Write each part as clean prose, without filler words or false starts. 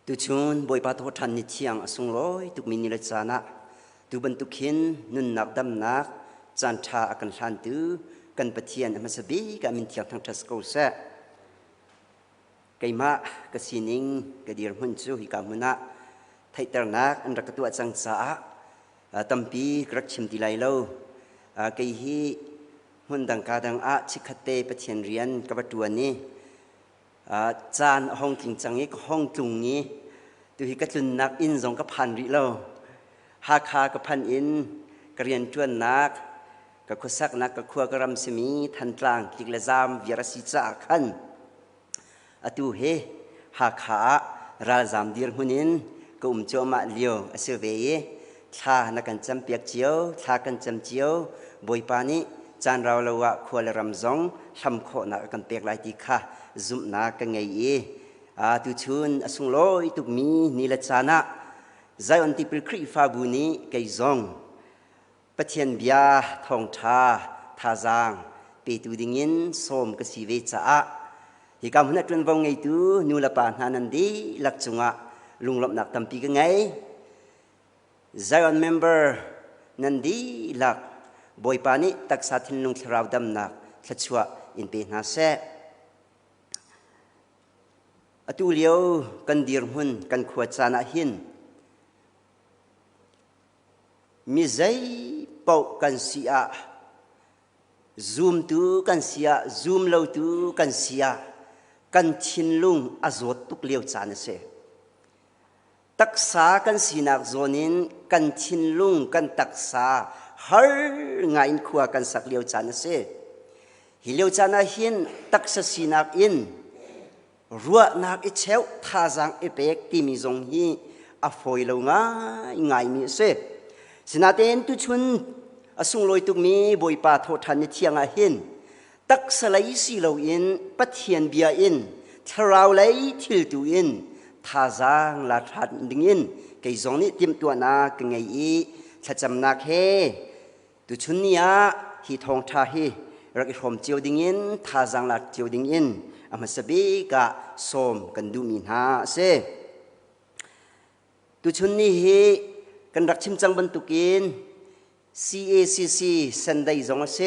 ตุชุนบอยปาทวทันนิเทียงสุงร้อยตุกมินิลจานะตุบันตุขินนุนนักดำนักจันทาอากันทันตุกันปะเทียนอมัสบีกันมินเทียงทั้งทัสโกเซไกมะกสินิงกดีรมุนจูฮิกามุนะไทยตรนักอันรักตัวจังสาตัมปีกรักชิมติไลโลไกฮีหุ่นดังกาดังอาชิคเตปะเทียนเรียนกับตัวนี้จานห้องกิงจังนี้ห้องจุงนี้ตุหิกัตุนนักอินทรงกับพันริโลฮาคากับพันอินกเรียนจวนนักกับคุสักนักกับขัวกรำสมีทันตลางกิกเลซามวิรสิจาขันตุเฮฮาคาราซามดีร์หุนินก็โจมาเลียวเสเวย์ท่านักันจำเปียกเจียวท่ากันจำเจียวบอยปานิจานเราละวะขัวเลรำซงทำโคนักกันเปียกลายตีค่ะซุมนักกันไงตุชุนสุงโลยตุกมีนิลจานะใจอันติปริครีฟาบุนีไกซงปะเทียนบิยทองทาทาจางเปตุดิงินสมกสีเวจ้าฮิกามุนัดจวนวงไงตูนูละปานนันดีลักจุงะลุงลบนักตัมปีกันไงใจอันเมมเบอร์นันดีลักบอยปานิตักษาทินลุงทราวดำนักทัชวะอินเปนาเซอตุเลียวกันดีร์มุนกันขวดจานะหินมิใจเป่ากันเสียซูมตูกันเสียซูมเลวตูกันเสียกันชินลุงอจวดตุกเลียวจานเสตักษากันสีนักโจนินกันชินลุงกันตักษาฮาร์งานขวากันสักเลียวจานเสฮิเลียวจานะหินตักษาสีนักอินรัวนักอิเชวท่าจังเอเปกที่มีทรงฮีอฟอยลงง่ายมีเสสนาเตนตุชุนอสุงลอยตุกมีบอยปาโททันนิเทียงอาหินตักสลายสีเหลาอินปัทเทียนเบียอินทราวเลยทิลตูอินท่าจังลาทันดิงินไกจงนี้เตรียมตัวนักไงถ้าจำนักเฮตุชุนนี้ฮีทองท่าเฮรักอิรมเจียวดิงินท่าจังลาเจียวดิงินอามาสบีกะสมกันดูมินหาเซตุชุนนี้เฮกันรักชิมจังบรรทุกิน CACC สันได้จงเส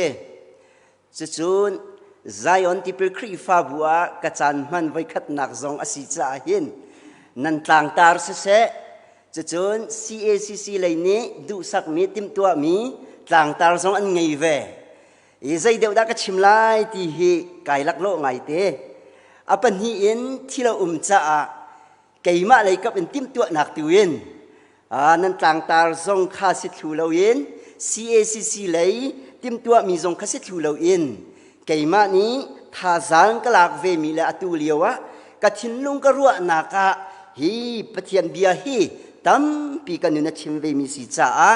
จะจุนใจอันที่เป็นครีฟ้าบัวกระจันมันไว้ขัดหนักจงอาศิจาหินนันต่างตาร์เสจะจุน CACC เลยนี้ดูสักมีติมตัวมีต่างตาร์จงอันไงเวอีใจเดียวดักชิมไล่ที่เฮไก่ลักโลไงเตอปันฮีอินที่เราจ้าไก่มาเลยก็เป็นติมตัวหนักตัวเองนั่นต่างตาจงข้าศึกถูเราเอง CACC เลยติมตัวมีจงข้าศึกถูเราเองไก่มานี้ท่าจังก็หลักเวมีและตัวเลียวะกัทินลุงก็รัวนักฮีปะเทียนเบียฮีตั้มปีกันนุนชิมเวมีสิจ้า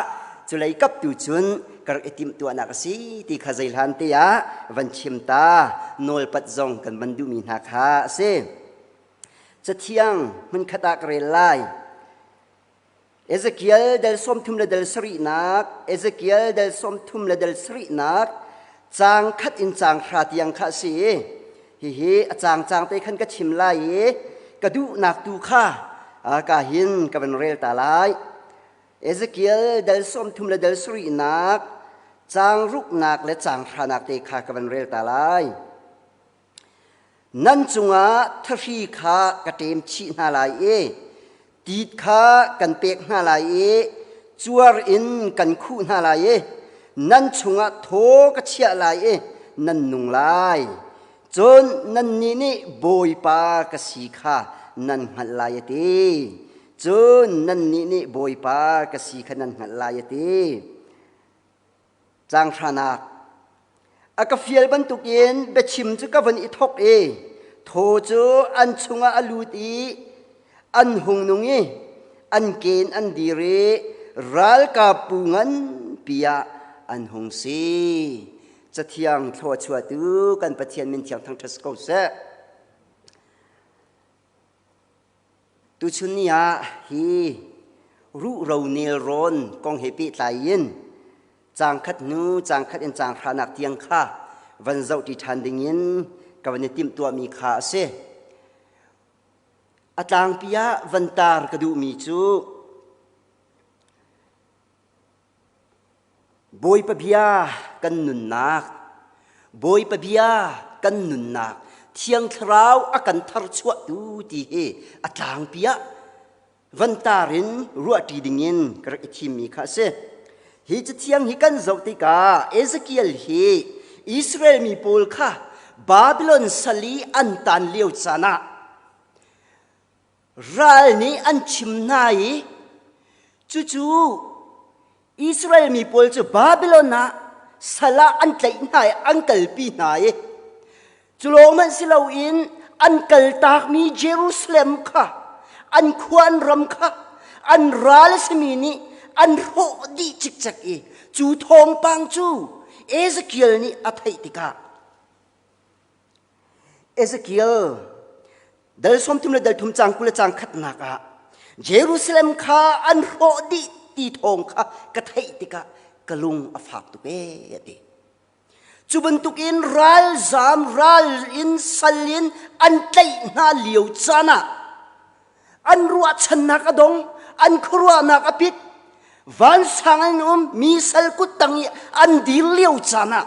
จุเลยกับตุจุนกระติมตัวนักสีที่ข้าใจหันเตียวันชิมตานอลปัดจงกันบรรดุมีนักฮะเซจะเที่ยงมันขตักเรลัยเอเซเคียลเดลสมทุมเลเดลสรีนักเอเซเคียลเดลสมทุมเลเดลสรีนักจางคัดอินจางขาดยังข้าสีฮิจางไปขันก็ชิมไล่กระดูนักดูข้ากาหินกับเป็นเรลตาไลเอเซเคียลเดลสมทุมเลเดลสรีนักจางรุกนักและจางขานักเตคากับเป็นเรลตาไลนั่นจุงทรีขากระเตมชีนาลายตีดขากันเปียกนาลายจวรอินกันคู่นาลายนั่นจุงโถกระเชียลายนั่นนุงลายจนนั่นนี่บอยปากสีขานั่นหัดลายตีจนนั่นนี่บอยปากสีขานั่นหัดลายตีจางขานักอากาเฟียลบรรทุกเย็นเบชิมจุกวันอิทอกโทจูอันชุงอาลูตีอันหงนุงอันเกณฑ์อันดีเรรัลกาปูงันปียอันหงสีจะเที่ยงทอดชัวตูกันปะเทียนมินเทียงทั้งทัสโกเซตุชุนียฮีรู้เราเนรอนกองเฮปิตายยินจางคัดนูจางคัดอินจางขานักเทียงข้าวันเจ้าที่ทันดิ่งยินกับวันนี้ติมตัวมีขาเส อัตางปิยะวันตาร์กระดูมีจูบอยปะพิยากันนุนนักบอยปะพิยากันนุนนักเที่ยงคราวอากันทาร์ชวดูดีเฮอัตางปิยะวันตารินรัวตีดิ่งินกระอิทิมีข้าเสฮิจเที่ยงฮิกันจติกาเอสเกียลเฮอิสราเอลมีปูลข้าบาบิลอนสลีอันตันเลียวจานะรัลนี้อันชิมนายจู่ๆอิสราเอลมีปูลจูบาบิลอนนะสละอันใจนายอันกัลปีนายจุโลมันสิลาวินอันกัลตากมีเยรูซาเล็มค่ะอันควนรำค่ะอันรัลสมีนีอันโรดีจิกจักจูทองปังจูเอสเกียลนี่อัฐิติกาเอสเกียลเดลสมทุมเลเดลทุมจังกุลจังขัดนักะเยรูซาเล็มข้าอันโรดีตีทองข้ากะทิติกากะลุงอฟากตุเปติจุบันตุกินรัลซามรัลอินซัลลินอันใจน่าเลียวจานะอันรัวชนะกระดงอันครัวนักอภิษวันสังนมีสัลกุตังอันดีเลียวจานะ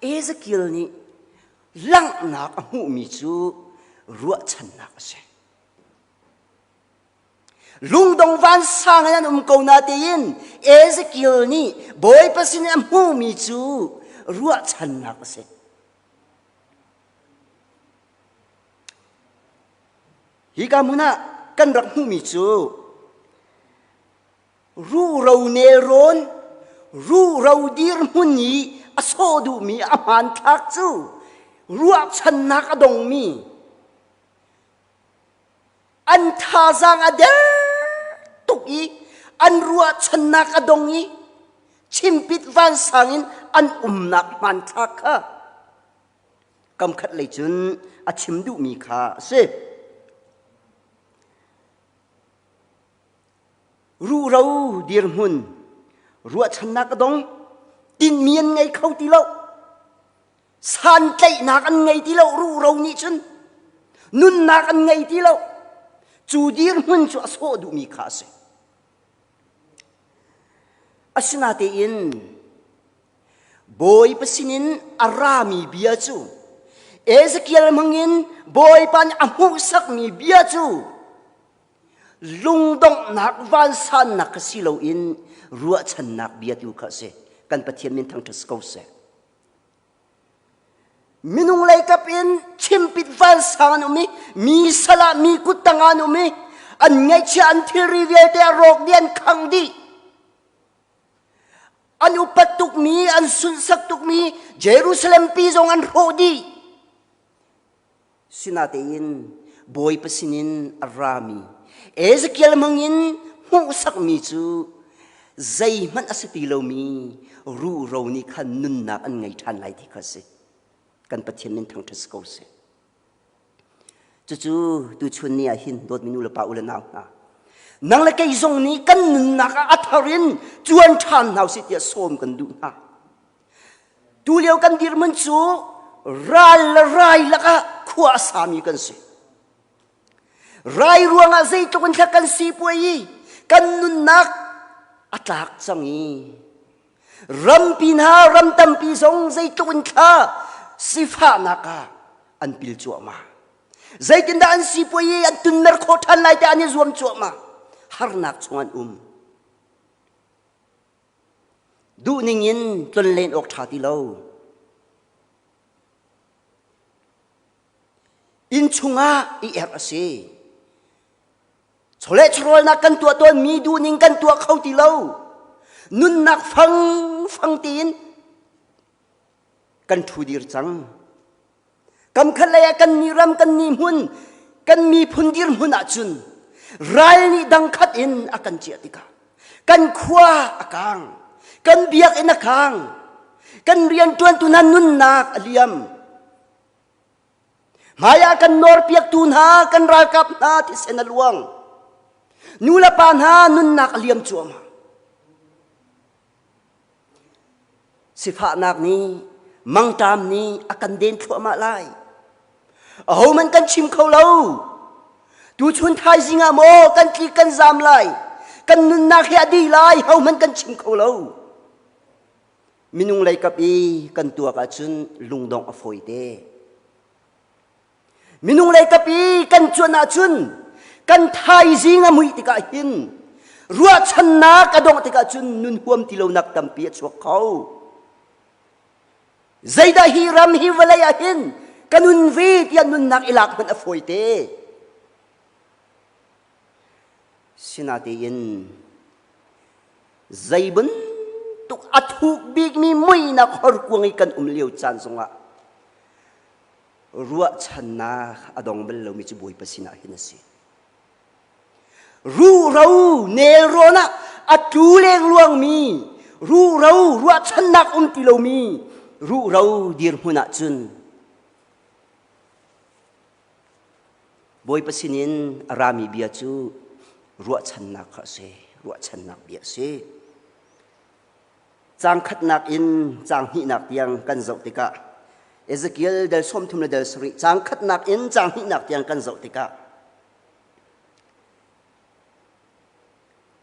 เอสเกียลนี่ลังนักหูมีจูรัวชนะกเสลุงดงวันสังนั้นกูนาเตียนเอสเกียลนี่บอยปัสนิมหูมีจูรัวชนะกเสฮิกามุนะกันรักหูมีจูรู้เราเนรอนรู้เราดีรมุนีอโซดูมีอามันทักจูรัวชนะกดงมีอันท่าจางอเดตุกีอันรัวชนะกดงอีชิมปิดวันสังอินอันนักมันทักค่ะกำขัดเลยจุนอาชิมดูมีค่าเสรู้เราดีรมุนรัวชนะกดงตินเมียนไงเข้าตีเราสันใจนักอันไงตีเรารู้เรานี่จุนนุนนักอันไงตีเราจูดีรมุนจูอโซดูมีค่าเสอาสนาเตียนบอยปัสินินอารามีเบียจูเอสเกียลมังอินบอยปันอมุสักมีเบียจูลุงดงนักวันสันนักสิโลอินรัวชันนักเบียดูข้าเสกันปะเทียนมินทั้งทัสโกเสมินุงไลกับอินชิมปิดวันสังนุมีสละมีกุตังานุมีอันไงฉันที่รีเวเดโรกเดียนขังดีอันอุปตุกมีอันสุนสักตุกมีเยรูซาเล็มปีจงอันโรดีสินาเตียนบอยปัสินินอารามีเอสเกียลมังอินหูสักมีจูใจมันอสติโลมีรู้เรานี่ขันนุนนักอันไงทันไหลที่ข้าศึกกันปะเทียนมินทั้งทัสโกเสจู่ๆดูชวนเนี่ยหินโดดมินูละปาอุลนาวนะนังละแกยงนี้กันนุนนักอัฐรินจวนทันเอาสิเตียโสมกันดูนะดูเลี้ยวกันดีมันจูรัลไรละก็ขวาสามีกันสิไรรวงอาศัยตุกันทักกันสีป่วยกันนุนนักอัตลักจังอีรำปีนารำตัมปีสงใจตุกันข้าสิฟ้านักอันปิลจัวมาใจตินดาอันสีป่วยอันตุนเนรโคทันไลแต่อันนี้รวมจัวมาฮาร์นักชวนดูนิ่งินจนเล่นออกชาติเราอินชุงอาอีเอร์เซชเลชโรลนักกันตัวตนมีดูนิ่งกันตัวเขาตีเรานุนนักฟังตีนกันทูดีร์จังกำขันเลยกันมีรำกันมีหุ่นกันมีพุนดีร์หุ่นอาจุนไรนี่ดังขัดอินอากันเจียติกากันขวาอากังกันเบียกอินอากังกันเรียนตัวตุนันนุนนักอเลียมมายากันนอร์เปียกตุนหากันรากับนาที่เซนลวงนูละปานหานุนนักอเลียมจัวมาสิฟ้านักนี้มังตามนี้อากันเดินทั่วมาไล่เอามันกันชิมเขาเรา tu chun thai zinga mo kan tli kan zam lai kan nun na khia di lai hau man kan chim kho lo minung lai kapi kan tua ka chun lungdong afoi te minung lai kapi kan chuan a chun kan thai zinga mui ti ka hin ruwa chan na ka dong ti ka chun nun huam ti lo nak tam pi chuak khau zaida hi ram hi walaya hin kanun vi ti nun nak ilak man afoi te sinatiin zaibun tuk athuk big mi mui na khor kuang ikan umliu chan songa ruwa channa adong bel lo mi chu boi pasina hinasi ru rau ne rona atu leng luang mi ru rau ruwa channa ti lo mi ru rau dir huna chun boi pasinin arami bia chu ruwa channa kha se ruwa channa bia se chang khat nak in chang hi nak tiang kan zau tika Ezekiel del som thum le del sri chang khat nak in chang hi nak tiang kan zau tika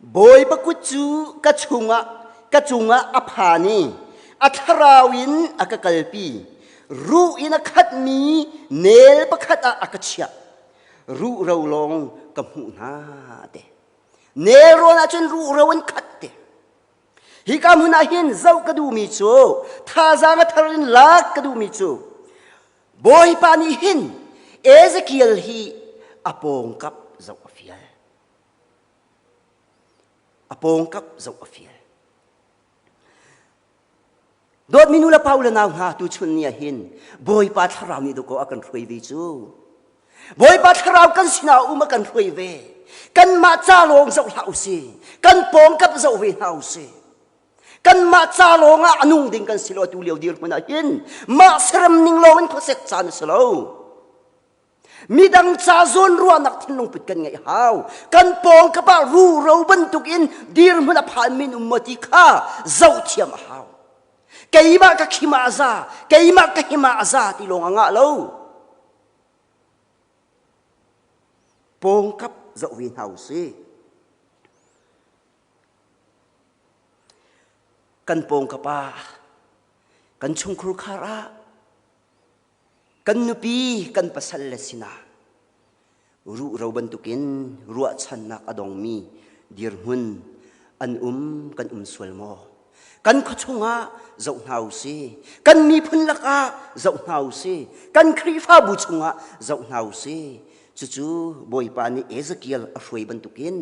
boy pakut chu ka chunga aphani atharawin akakalpi ru in a khat mi nel pakhat a akachia ru ro long kamu na te nero na chun ru rawan khat te hi kamuna hin zau kadu mi chu tha zanga tharin lak kadu mi chu boy pani hin Ezekiel hi apong kap zau afial apong kap zau afial dot minula paula naw ha tu chun nia hin boy pa tharaw ni do ko akan roi vi chu boy pa tharaw kan sina uma kan roi ve kan ma cha long zau hau si kan pong kap zau ve hau si kan ma cha longa anung ding kan silo tu liu dir mana hin ma seram ning long ko sek chan selo midang cha zon ruwa nak thin long pit kan ngai hau kan pong ka pa ru ro ban tuk in dir mana phan min ummati kha zau thiam hau keima ka khima za keima ka hima za ti long anga lo pong kap zau win hau si kan pong kapa kan chungkhur khara kan nupi kan pasal lesina ru roban tukin ruwa channak adong mi dirhun an kan sul mo kan khachunga zau nau si kan mi phun laka zau nau si kan khrifa bu chunga zau nau si chu boy pa ni Ezekiel afroi ban tukin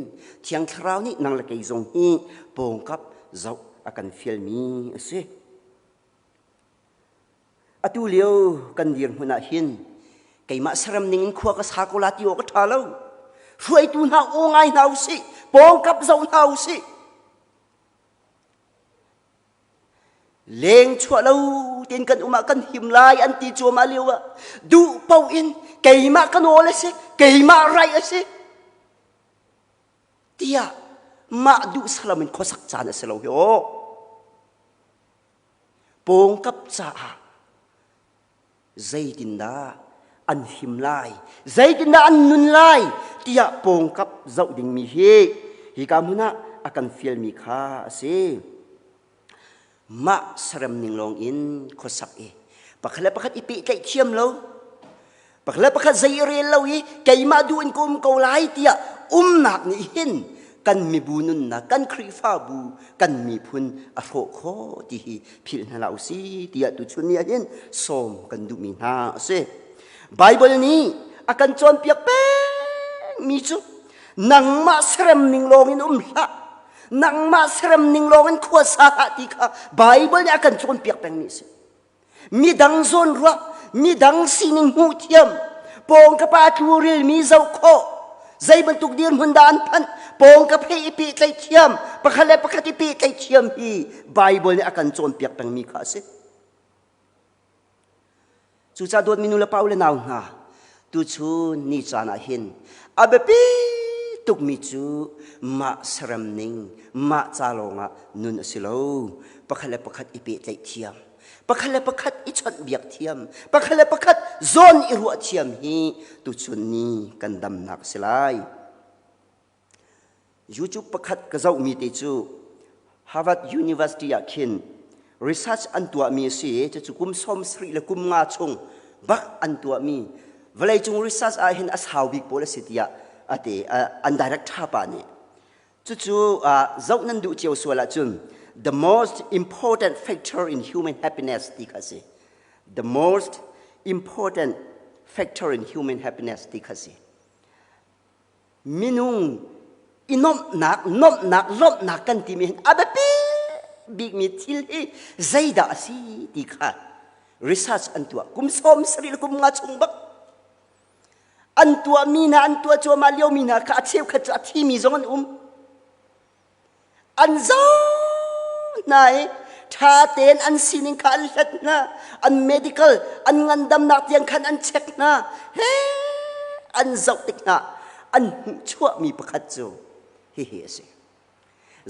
thiang thrau ni nang la kai zong hi pong kap zau akan fiel mi ase atu leo kan dir huna hin keima saram ning khwa ka sakolati o ka thalo ruai tu na ongai nau si pong kap zau nau si leng chua lo tin kan uma kan himlai an ti chuma lewa du pau in keima kan ole se keima rai ase tia ma du salamin khosak chan ase lo yo pong kap cha zaidinda an himlai zaidinda an nun lai tia pong kap zau ding mi hi kamuna akan fiel mi kha ase ma saram ning long in khosak e pakhala pakhat ipi kai thiam lo pakhala pakhat zaire lo hi keima du in kum ko lai tia nak ni hin kan mi bunun na kan khrifa bu kan mi phun a tho kho ti hi phil na lau si tia tu chunia hin som kan du mi na se bible ni akan chon piak pe mi chu nang ma saram ning long in la nang ma saram ning long in khwa sa ti kha bible ni akan chon piak peng ni se mi dang zon ruwa mi dang sining hu thiam pong ka pa turil mi zau kho zai bentuk dir hundan pan pong ka phe ipi tlai thiam pakhale pakhati pi tlai thiam hi bible ni akan chon piak peng mi kha se chu cha dot minula paule naw na tu chu ni chana hin abepi tuk mi chu ma saram ning ma chalonga nun asilo pakhale pakhat ipi tlai thiam pakhale pakhat ichon biak thiam pakhale pakhat zon iru thiam hi tu chun ni kan dam nak selai YouTube pakhat ka zau mi te chu Harvard University akin research an tua mi si chu kum som sri le kum nga chung bak an tua mi velai chung research a hin as how big policy tia ate an direct tha pa ni chu zau nan du chiu swala chun the most important factor in human happiness ti khasi the most important factor in human happiness ti khasi minung inom nak lop nak kan ti min abapi big mi thil hi zaida si ti kha research an tua kum som sri kum nga chung bak an tua mina an tua chu ma leo mina ka cheu kha cha thi mi zong an an zo nai tha ten an sining ka an hlat na an medical an ngandam nak tiang khan an check na he an zau tik na an chua mi pakhat chu hi ase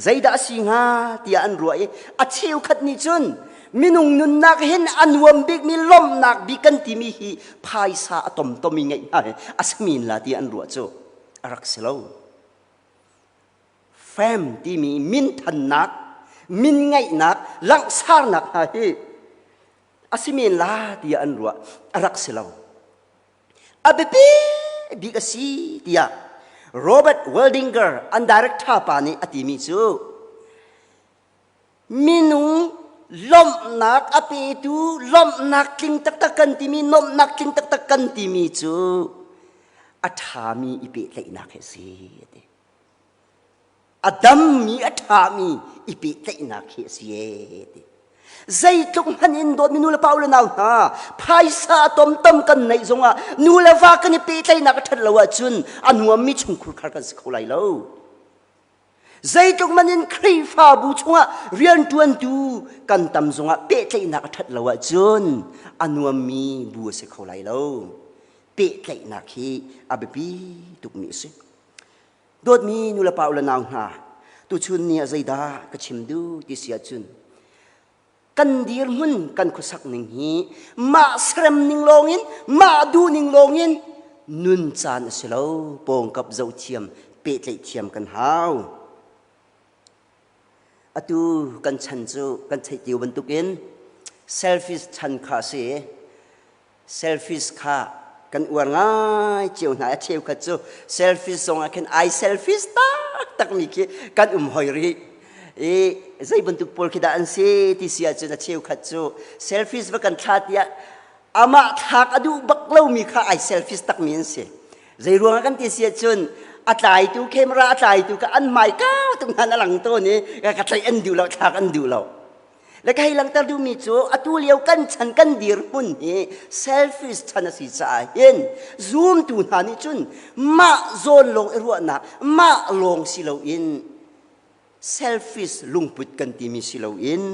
zaida singa tia an ruai a cheu khat ni chun minung nun nak hin anwam big mi lom nak bi kan ti mi hi phai sa atom tomi ngai na asmin la ti an ruwa chu arak selo fam ti mi min than nak min ngai nak lang sar nak ha hi asmin la ti an ruwa arak selo abepi bi asi tia Robert Waldinger an director pa ni atimi chu minung lom nak ape tu lom nak king tak tak kan timi nom nak king tak tak kan timi chu athami ipe lai nak he si ate adam mi athami ipe lai nak he si ate zai tuk hanin dot mi nula paula naw ha phaisa tom tom kan nei zonga nula wa kan ipe lai nak that lawa chun anuam mi chungkhur khar kan skholai lo zai tuk manin khri fa bu chunga rian tuan tu kan tam zonga pe tlai nak that lawa chun anuam mi bu se kholai lo pe tlai nak hi abepi tuk mi se dot mi nula paula naw ha tu chun ni zaida ka chimdu ti sia chun kan dir mun kan khusak ning hi ma srem ning longin ma du ning longin nun chan selo pong kap zau thiam pe tlai thiam kan hau atu kan chan chu kan thai tiu ban tukin selfish chan kha se selfish kha kan uar ngai chiu na chiu kha chu selfish song a kan I selfish tak mi ki kan hoi ri zai ban tuk pol khida an se ti sia chu na chiu kha chu selfish ba kan that ya ama thak adu baklo mi kha I selfish tak mi an se zai ruang kan ti sia chun atlai tu camera atlai tu ka an mai ka tung han alang to ni ka tlai an du lo thak an du lo la kai lang tar du mi chu atu liau kan chan kan dir hun ni selfish chana si cha hin zoom tu na ni chun ma zon long ru na ma long si lo in selfish lungput kan ti mi si lo in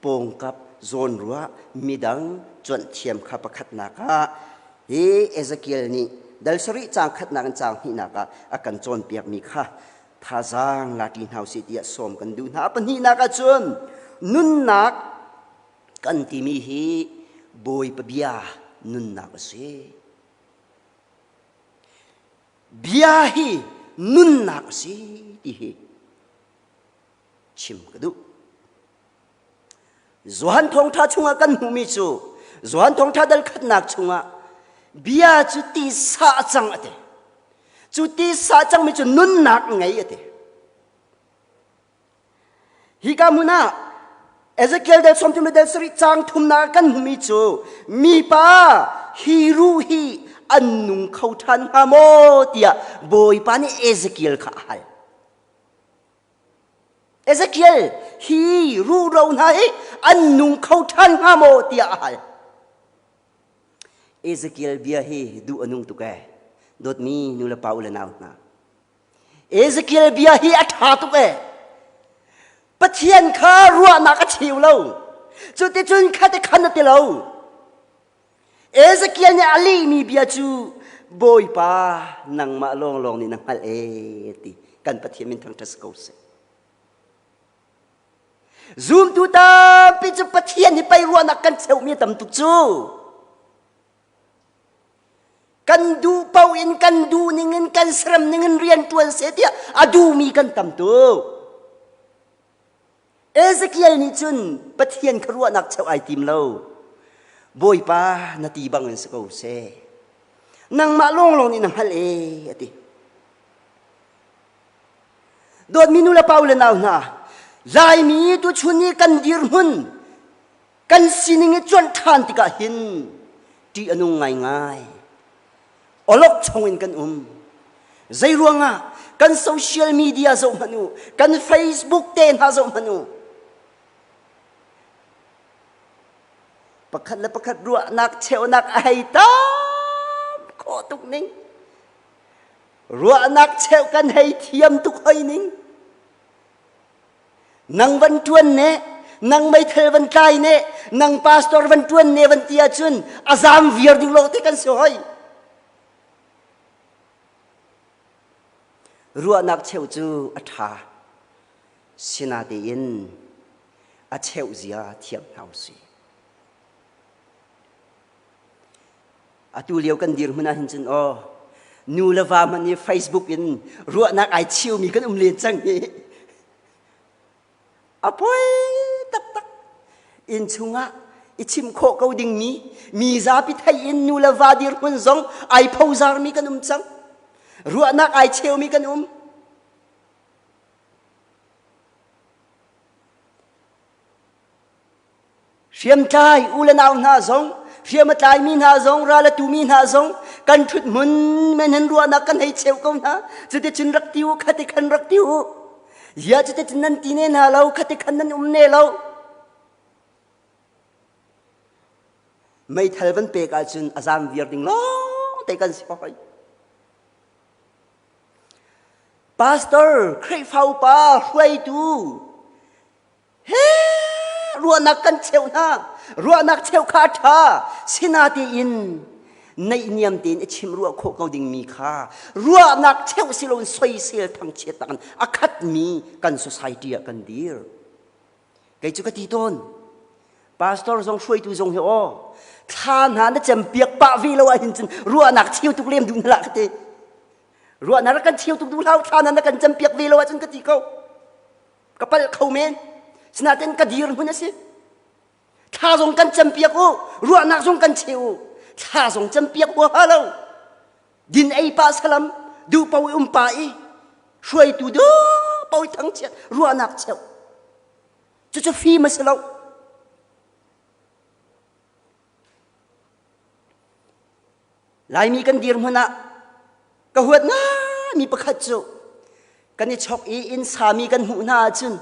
pong kap zon ruwa midang chon thiam kha pakhat na ka he Ezekiel ni dal sori chang khat na kan chang hi na ka akan chon piak mi kha thazang latin house tia som kan du na pan hi na ka chun nun nak kan ti mi hi boy pa bia nun nak se bia hi nun nak se ti hi chim ka du zohan thong tha chunga kan hu mi chu zohan thong tha dal khat nak chunga bia chu ti sa chang ate chu ti sa chang mi chu nun nak ngai ate hi ka muna Ezekiel del som tum del sri chang thum na kan humi chu mi pa hi ru hi annung khau than ha mo tia boy pa ni Ezekiel kha hal Ezekiel hi ru ro na hi annung khau than ha mo tia hal Ezekiel bia hi du anung tu ka dot mi nula paula naw na Ezekiel bia hi atha tu ka pathian kha ruwa na ka chiu lo chu ti chun kha te khan te lo Ezekiel ni ali mi bia chu boy pa nang ma long long ni nang hal ti kan pathian min thang tas ko se zoom tu ta pi chu pathian ni pai ruwa na kan cheu mi tam tu chu kan du pau in kan du ningin kan sram ningin rian tuan setia adu mi kan tam tu Ezekiel ni chun pathian kharua nak chau ai tim lo boy pa na ti bang in sko se nang ma long long ni nang hal e ati dot minula paula naw na lai mi tu chuni kan dir hun kan sining chon than ti ka hin ti anu ngai ngai olok chongin kan zai ruanga kan social media zo manu kan Facebook ten ha zo manu pakhat la pakhat ruwa nak cheu nak ai tam ko tuk ning ruwa nak cheu kan hai thiam tuk hoi ning nang van tuan ne nang mai thel van kai ne nang pastor van tuan ne van tia chun azam vier ding lo te kan so hoi ruwa nak cheu chu atha sina de in a cheu zia thiam hau si atu liu kan dir huna hin chun o nu lava man ni Facebook in ruwa nak ai chiu mi kan len chang ni apoi tak tak in chunga ichim kho ko ding mi za pi thai in nu lava dir hun zong ai phau zar mi kan chang ruwa nak ai chiu mi kan Fiam tai ulan au na zong fiam tai min ha zong ra la tu min ha zong kan thut mun men han ruwa na kan hai cheu ko na chute chun rak tiu khate khan rak tiu ya chute chun nan ti ne na lo khate khan nan ne lo mai thal van pe ka chun azam vier ding lo te kan si hoi pastor khrei phau pa hlai tu he ruwa nak kan cheu na ruwa nak cheu kha tha sina ti in nei niam tin chim ruwa kho ko ding mi kha ruwa nak cheu silon soi sel thang che tan akhat mi kan society kan dir kai chu ka ti ton pastor zong shui tu zong he o than han na cham piak pa vi lo hin chin ruwa nak cheu tu lem dung la te ruwa nak kan cheu tu du lau than na kan cham piak vi lo chin ka ti ko kapal khau men sinatin ka dir huna si tha zong kan champiak o ruwa nak zong kan cheu tha zong champiak bo halo din ai pa salam du pau pa i shuai tu do pau thang chet ruwa nak cheu chu phi ma selo lai mi kan dir huna ka huat na mi pakhat chu kan ni chok i in sa mi kan hu na chun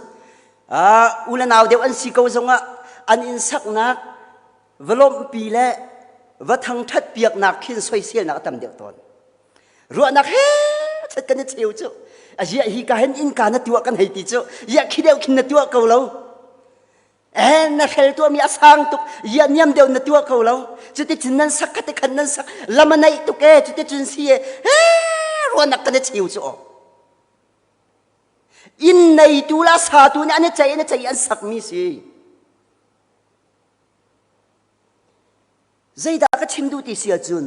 ulan au deu an si ko zonga an in sak nak velom pi le va thang that piak nak khin soi sial nak tam deu ton ruwa nak he chat kan cheu chu a ya hi ka hen in ka na tuwa kan hei ti chu ya khideu khin na tuwa ko lo na khel tu mi asang tuk ya niam deu na tuwa ko lo chute chin nan sak khat khan nan sak lamanai tuk e chute chun si e ruwa nak kan cheu chu in nei tu la sa tu ni ane chai an sak mi si zai da ka chim du ti sia chun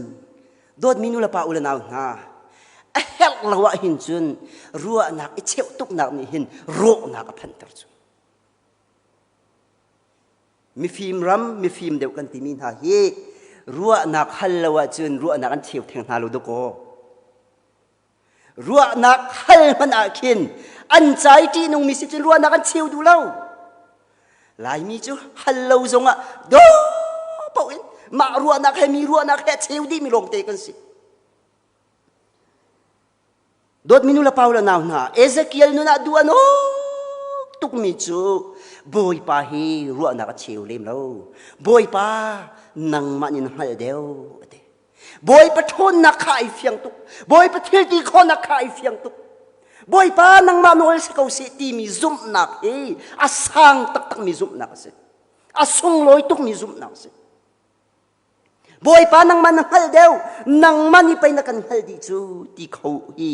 dot minu la pa ula naw na a hel lawa hin chun ruwa nak i cheu tuk nak ni hin ro na ka phan tar chu mi phim deu kan ti min ha hi ruwa nak hal lawa chun ruwa nak an cheu theng na lu do ko ruwa nak hal man a khin an chai ti nung mi si chin ruwa nak an cheu du lo lai mi chu hal lo zonga do pau in ma ruwa nak he mi ruwa nak he cheu di mi long te kan si dot minu la paula naw na Ezekiel nu na duan no tuk mi chu boy pa hi ruwa nak cheu lem lo boy pa nang manin hal deu boy pa thon na khai fiang tuk boy pa thil ti khon na khai fiang tuk boy pa nang manual sa kau si ti mi zum nak e asang tak tak mi zum nak se asung loi tuk mi zum nak se boy pa nang man hal deu nang mani pai na kan hal di chu ti khau hi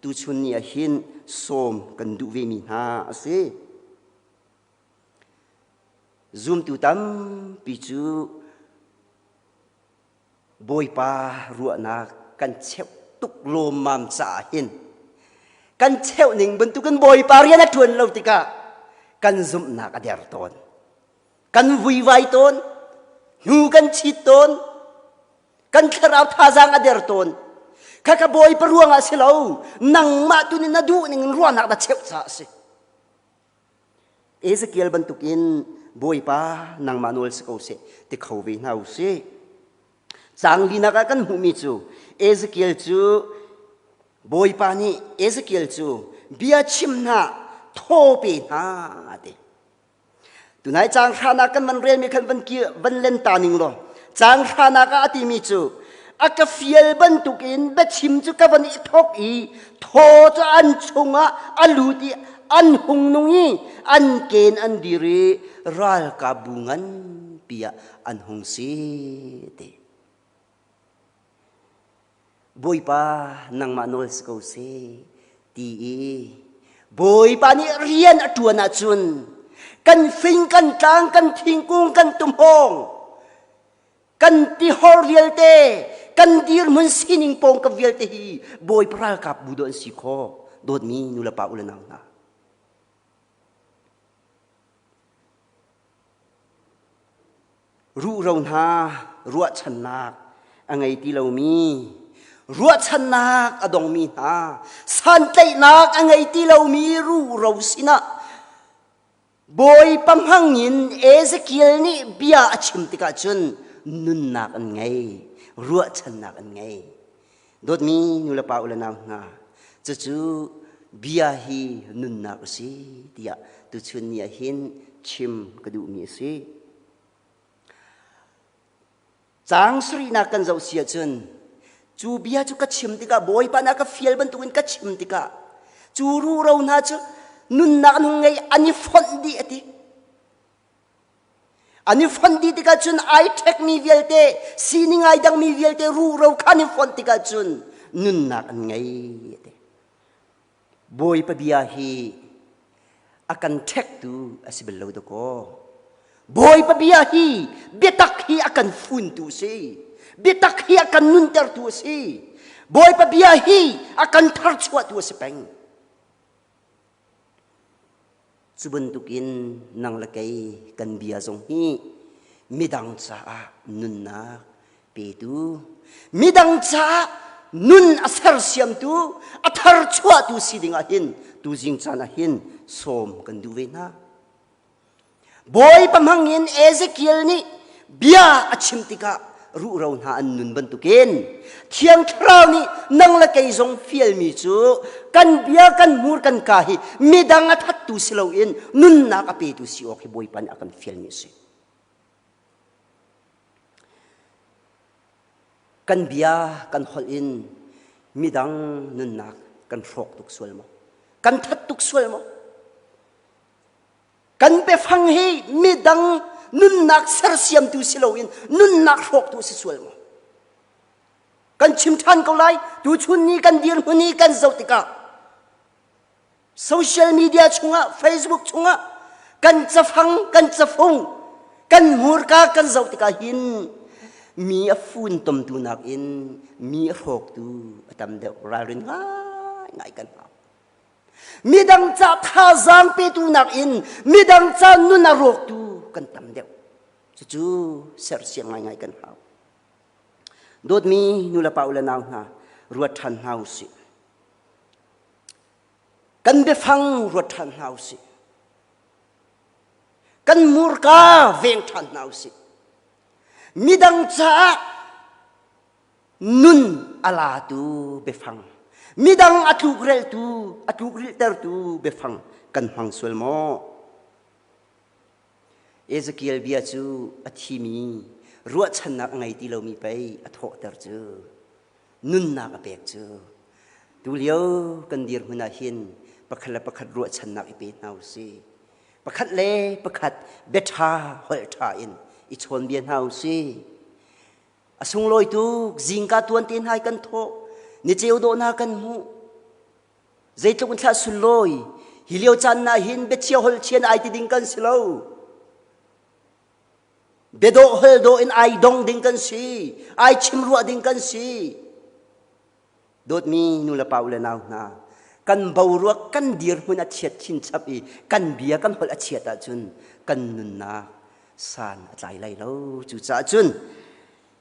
tu chun ni a hin som kan du ve mi ha ase zoom tu tam pi chu บอยปารัวนักกันเชวตุกโลมามจ่าหินกันเชวหนึ่งบรรทุกันบอยปาเรียนทวนเราติกากันซุ่มนักอเดียร์ตนกันวิไวตนหูกันชิดตนกันคราวท่าจางอเดียร์ตนข้าขบอยปรวงอาศัยเรานังมาตุนินาดูหนึ่งรัวนักดัชเชวจ่าสิเอสเกียลบรรทุกินบอยปานังมาโนลสกาวเสติเขาวินาอุเสจางลีนักกันหูมิจูเอสเกียลจูบอยปานี่เอสเกียลจูเบียชิมนาโทปีนาเดตุนายจางขานักกันมันเรียนมีคันบันเกียบันเล่นตาหนึ่งหรอจางขานักอติมิจูอากาฟิลบรรทุกินเบชิมจูกับวันอีทอกอีโทจะอันชงะอันลูดีอันหงนุงีอันเกณฑ์อันดีเรรัลกาบุงันเปียอันหงสีเดบอยปานังมาโนลสกาวเซตีบอยปานี่เรียนอตัวนาจุนกันฟิงกันจางกันทิ้งกุ้งกันตุ่มหงกันที่ฮอร์เวียลเตกันดีร์มันสินิงปงกับเวียลเตฮีบอยปรากับบุดอนสิโคโดดมีนุลปาอุลนังนารู้เราหารัวชนักอะไรที่เรามีรัวชนักอดองมีหาสันตินักอะไรที่เรามีรู้เราสินะบอยปั๊มหังยินเอสเกียลนี่เบียชิมติกาจุนนุนนักอันไงรัวชนักอันไงโดดมีนุลปาอุลนาวนาจู่เบียฮีนุนนักสิเดียตุชุนเนียหินชิมกระดูมีสิจางสรีนักกันเจ้าเสียจนจูเบียจูกัดชิมติกาบอยปานักฟิลบันตุกินกัดชิมติกาจูรู้เราหน้าจูนุนนักนุ่งไงอันนี้ฟันดีอติอันนี้ฟันดีติกาจุนไอเทคมีเวลเตซีนิงไอดังมีเวลเตรู้เราคันนี้ฟันติกาจุนนุนนักไงบอยปะเบียฮีอากันเทคดูอาศิเบลโลดโกบอยปะเบียฮีเบตักฮีอากันฟุนดูสิเบตักฮีอากันนุนเตอร์ดูสิบอยปะเบียฮีอากันทาร์ชวดูสิเป็งสุบันตุกินนังละไกกันเบียจงฮีมิดังจ้านุนนักเปตูมิดังจ้านุนอาศัยเสียมตูอัทาร์ชวดูสิดิงอาหินตูจิงจานาหินสมกันดูเวนะบอยปั๊มหังยินเอเซเกียลนี่เบียอชิมติการู้เราหาอันนุนบรรทุกินเที่ยงคราวนี้นังละไกจงฟิลมีจูกันเบียกันมูร์กันกาฮีมีดังอัทัดตุสิลาอินนุนนักอเปตุสิโอเคบอยปันอากันฟิลมีสิกันเบียกันฮอลอินมีดังนุนนักกันฟอกตุกสวลมกันทัดตุกสวลมกันไปฟังให้มีดังนุนนักเสรเสียมตุสิลาอินนุนนักฟอกตุสิสวลมกันชิมทันก็ไล่ดูชุนนี้กันเดียร์มันนี้กันเจ้าติกาโซเชียลมีเดียชงะเฟซบุ๊กชงะกันจะฟังกันจะฟงกันมูร์กากันเจ้าติกาหินมีฝุ่นตมตุนักอินมีฟอกตุตามเด็กรายเรื่องง่ายกันมีดังจะท่าจางไปตุนักอินมีดังจะนุนนรกตุกันตามเด็กจู่ๆเสียเสียงง่ายกันเขาโดดมีนุลปาอุลนาวนารัวทันเฮาสิกันไปฟังรัวทันเฮาสิกันมูร์กาเวงทันเฮาสิมีดังจะนุนอาลาตูไปฟังมีดังอัตุกเรลตูอัตุกเรลเตอร์ตูไปฟังกันฟังสวลโมเอสเกียลเบียจูอัติมีรัวชนักไงที่เรามีไปอัทโหเตอร์จูนุนนักเปกจูดูเลี้ยวกันดีร์หุนาหินประคัดรัวชนักอีเป็นเอาสิประคัดเล่ประคัดเบทาฮอลทาอินอิชวนเบียนเอาสิอสุงลอยตูจิงกาตวนตีนให้กันโทนิเจวโดนากันหูใจตุกันท่าสุลอยฮิเลียวจันนาหินเบเชียวฮอลเชียนไอติดิงกันสิโล เบโดเฮลโดอินไอดงดิงกันสีไอชิมรัวดิงกันสีโดดมีนุลปาวเลนาวนากันบาวรัวกันดีร์มันอาเชียชินชับอีกันเบียกันหดอาเชียตาจุนกันนุนนาสานใจไหลเล่าจูจ่าจุน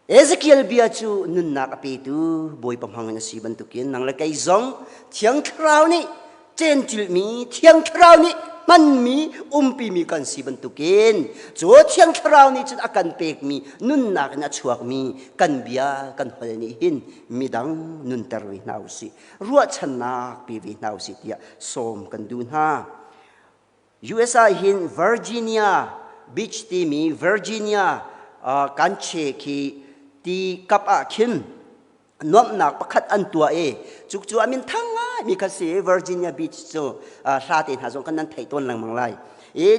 เอเซเคียลเบียจูนุนนักอภิตูบอยปั๊มหังนสีบันตุกินนังละไกซองเที่ยงคราวนี้เจนจิลมีเที่ยงคราวนี้มันมีปีมีกันสีบันตุกินจัวเที่ยงคราวนี้จุดอาการเปกมีนุนนักนัชวกมีกันเบียกันหดนี้หินมีดังนุนเตอร์วินาวสิรัวชนะปีวินาวสิเดียสมกันดูนะ USA หิน Virginia Beach ที่มี Virginia กันเชคีที่กับอาคินน้อมหนักประคัดอันตัวจุกจูอามินทั้งง่ายมีคาสีเวอร์จิเนียบีชจูชาติหาสงกันนั้นไทยต้นหลังมังไล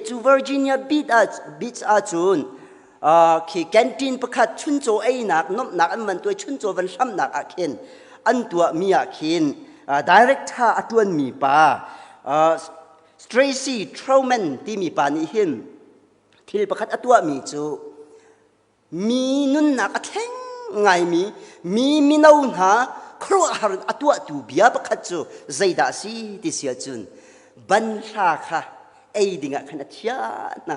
จูเวอร์จิเนียบีชอาจูนขี่แคนทีนประคัดชุนโจหนักน้อมหนักอันมันตัวชุนโจวันซ้ำหนักอาคินอันตัวมีอาคินดีเรกเตอร์อัตัวมีป้าสเตรซี่ทรูแมนที่มีป้านี่หินที่ประคัดอัตัวมีจูมีนุนหนักแข็งไงมีนาวนหาครัวหารอัตัวตูเบียประคัดจูใจดาสีที่เสียจุนบันชาค่ะดิ่งขนาดเชียไหน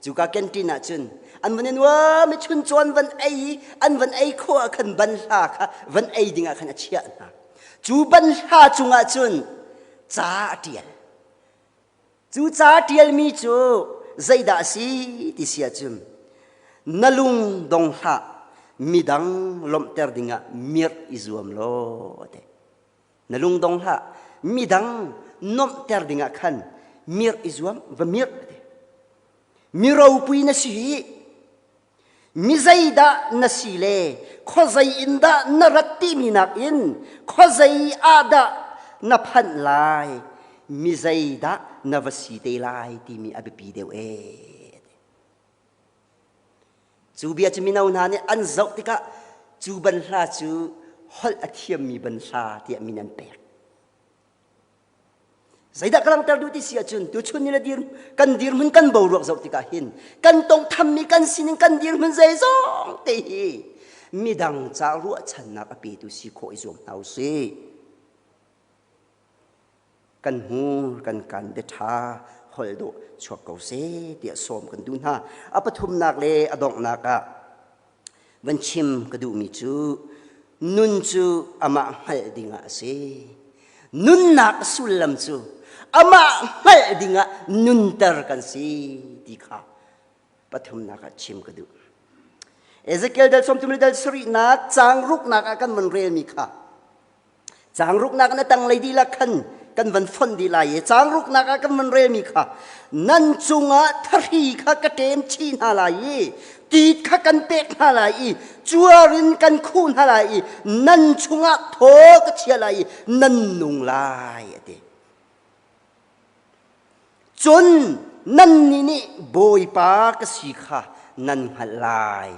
จูกาเกนตินาจุนอันวันนี้ว่าไม่ชุนจวนวันอันวันครัวขันบันชาค่ะวันดิ่งขนาดเชียนะจูบันชาจุงจุนจ้าเดียลจูจ้าเดียลมีจูใจดาสีที่เสียจุนนลุงดงฮะมีดังลมเตอร์ดิงะมีร์อิซูมโลเดนลุงดงฮะมีดังนมเตอร์ดิงะขันมีร์อิซูมวมีร์เดมีเราปุยนสีมีใจดาณสีเลข้อใจอินดานรัตติมีนักอินข้อใจอาดานพันลายมีใจดานวสีเตลายที่มีอภิปีเดวจูเบียจะมีนาวนานเนี่ยอันจบที่ก็จูบันลาจูฮอลอาเทียมมีบันลาที่มีนันเปกใจดักกำลังตระดูที่เสียจุนตัวชุนนี่ละดีกันดีมันกันบ่าวรวกจบที่ก็หินกันต้องทำมีกันสินกันดีมันใจจงเตะมีดังจารุชันนักอภิตุสิโคอิจงเอาสิกันหูกันเดชาฮอลโดชัวเกาเสเดียสมกันดูนะอปทุมนักเลอดองนักวันชิมกระดูมีจูนุนจูอามาให้ดิ่งเสนุนนักสุลลัมจูอามาให้ดิ่งนุนเตอร์กันสิดีค่ะปทุมนักชิมกระดูเอเซเคิลเดลสมทุมเดลสรีนักจางรุกนักกันมันเรียนมีค่ะจางรุกนักนั่นตั้งเลยดีละคันกันวันฝนดีลายจางรุกนักกันมันเรียมีค่ะนั่นจุงะทรีข้ากระเตมชีนหาลายตีข้ากันเป็กหาลายจัวรินกันคูนหาลายนั่นจุงะโถกเชียลายนั่นนุงลายเดจนนั่นนี่บอยปากสีค่ะนั่นหาลาย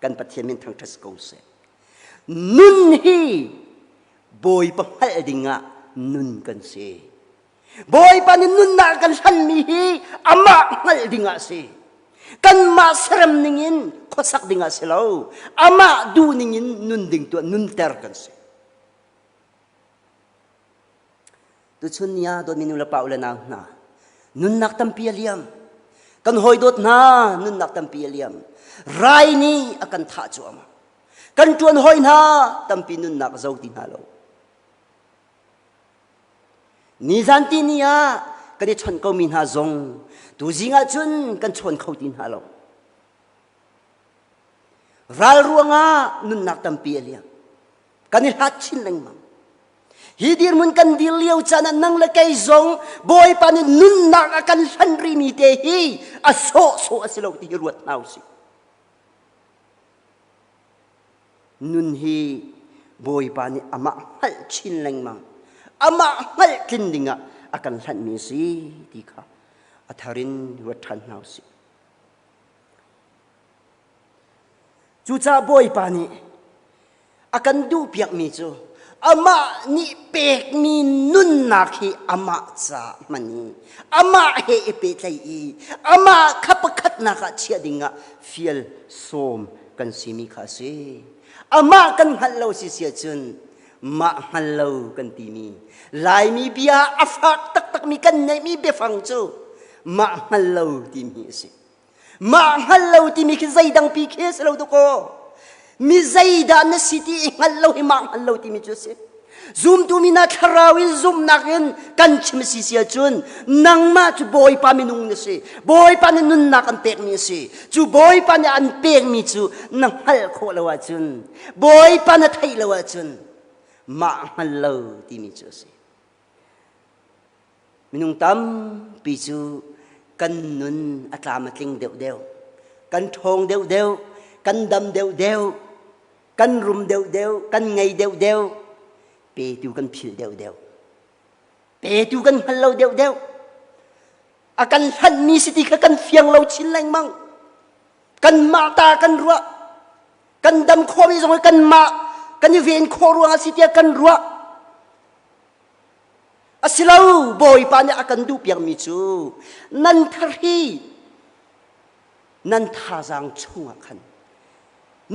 กันปฏิเสธทางทัศกเสนุ่นฮีบอยปะให้ดิ่งะนุนกันเสบอยปานินุนนักกันสันมีฮีอามาหัลดิ่งเสกันมาสรมนิ่งข้อสักดิ่งเสลาวอามาดูนิ่งนุนดิ่งตัวนุนเตอร์กันเสตุชุนยาโดนมินุลปาอุลนาหนานุนนักตัมปีเลียมกันหอยโดดนานุนนักตัมปีเลียมไรนี้อากันท่าจัวมากันจวนหอยนาตัมปีนุนนักเจ้าตินฮาโลนิจันตินียกันได้ชนเขามินหาจงดูจิงอาจุนกันชนเขาตินฮาโลรัลรัวงานุนนักตัมปีเลียมกันได้หัดชินเลงมังฮิดีร์มุนกันดิเลียวจานันนังละไกจงบอยปานินุนนักกันสันริมีเตฮีอโซอสิโลกที่รวดนาวสินุนฮีบอยปานิอามาหัดชินเลงมังอามาไม่กินดิ่งอาการสันมีสิดีค่ะอัฐารินวัฒนาวสิจูจ่าบอยปานีอาการดูเปียกมีจูอามานี่เปกมีนุนนักฮีอามาจ่ามันนี่อามาเฮเปใจอีอามาขับขัด นักเชียดิงะฟิลสมกันสิมีข้าศึอามากันฮัลโหลสิเสียจนมาฮัลโหลกันตีมีลายมีเบียอาฟักตักมีกันในมีเบฟังจูมาฮัลโหลตีมีสิมาฮัลโหลตีมีคือใจดังปีเคสเราตุโกมีใจดันสิที่ฮัลโหลให้มาฮัลโหลตีมีจูสิzoom tu mina tharawin zoom nakin kan chimsi sia chun nangma chu boy pa minung ni si boy pa ni nun nak an pek mi si chu boy pa ni an pek mi chu nang hal kho lawa chun boy pa na thai lawa chun ma hallo ti mi chu si minung tam pi chu kan nun atlam atling deu deu kan thong deu deu kan dam deu deu kan rum deu deu kan ngai deu deuเปตูกันผิดเดียวเดียวเปตูกันฮัลโหลเดียวเดียวอาการหันมีสติกันเฟียงเราชินแรงมั่งกันมาตากันรัวกันดำคอมีสองกันมากันเวียนคอรัวสิที่กันรัวอาศิลาบอยปานเนี่ยอาการดูเปียงมิจูนันทารีนันท่าจางช่วงขัน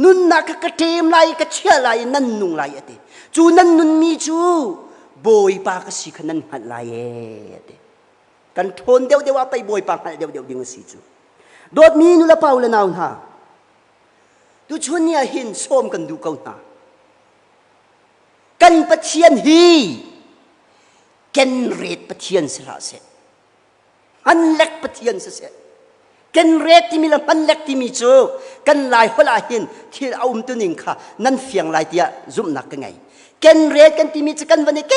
นุนนักกระเทียมไล่กระเชี่ยไล่นั่นนุ่งไล่เดจูนั่นนุนมีจูบอยปากสิขนันหัดไล่เดกันทนเดียวเดียวไปบอยปากหัดเดียวเดียวดิ้งสิจูโดดมีนุละเปล่าละนาวนาดูชวนเนี่ยเห็นส้มกันดูเก่าหนากันปะเทียนฮีกันเรดปะเทียนสละเสอันเล็กปะเทียนเสกันเรดที่มีละมันเล็กที่มีจูกันลายหัวลายเห็นที่เอาตัวหนึ่งค่ะนั่นเฟียงลายเดียซุ่มหนักกันไงกันเรดกันที่มีจะกันวันนี้แก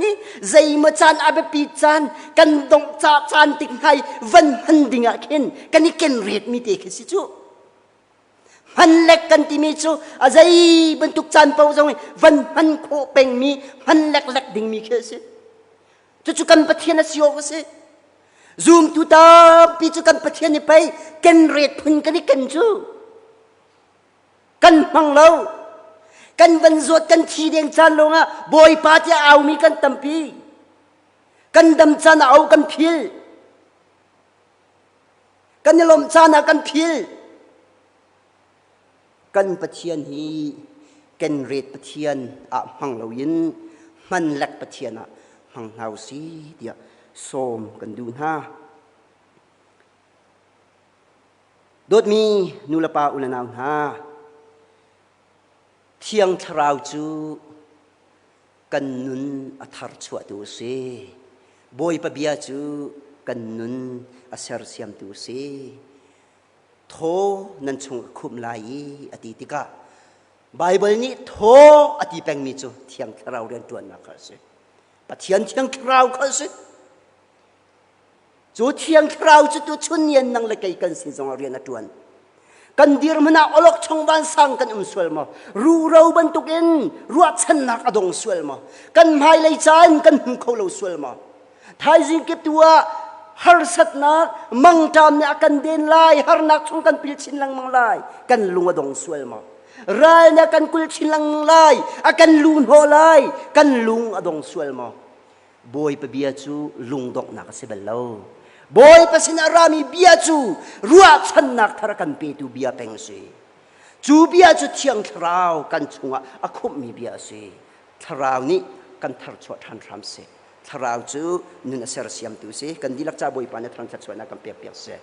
นี่ใจมาจานอาเบปีจานกันดงจ่าจานติงไห้วันหันดิ่งอ่ะเห็นกันนี่กันเรดมีเด็กสิจูหันเล็กกันที่มีจูอาใจบรรทุกจานเปล่าจังวันหันโคเป็งมีหันเล็กเล็กดิ่งมีแค่สิจูกันปะเทียนสิโอสิzoom tu ta pi chu kan pathian ni pai ken ret phun kan ni kan chu kan mang lo kan van zot kan thi deng chan longa boy pa ti au mi kan tampi kan dam chan au kan phil kan lom chan kan phil kan pathian hi ken ret pathian a mang lo yin man lak pathian a mang hau si diaส้มกันดูนะโดดมีนุลปาอุลนาวนะเที่ยงทราวจูกันนุนอัธรชวดูสิบอยปะเบียจูกันนุนอัศรเสียมดูสิโทนันชงคุมลายอดีติกะไบเบิลนี้โทอดีแปงมีจูเที่ยงทราวเรียนตัวนักเขาสิปะเทียนเที่ยงทราวเขาสิจูเที่ยงคราวจุดชุนเย็นนั่งเล็กกันสิจงเรียนตัวนั้นกันดีรมันอลกชงบ้านสังกันสวลมารู้เราบรรทุกินรัวชนักอดงสวลมากันหายเลยจานกันหุ่นเขาเราสวลมาท้ายสิ่งเก็บตัวฮาร์สัตนักมังจามเนี่ยกันเดินไล่ฮาร์นักชงกันพิลชินลังมังไล่กันลุงอดงสวลมารายเนี่ยกันกุลชินลังไล่กันลุงโหไล่กันลุงอดงสวลมาบอยปะเบียจูลุงดอกนักเสบลาวบอยภาษารามีเบียจูรัวชันนักทารักันเปตูเบียเป็งสีจูเบียจูเที่ยงทราวกันชงอาคุมมีเบียสีทราวนี้กันทารชวทันทรัมสีทราวจูนุนเสรเสียมตูสีกันดีลักจ้าบอยปานทรันชัดชวนักกันเปียกเปียกสี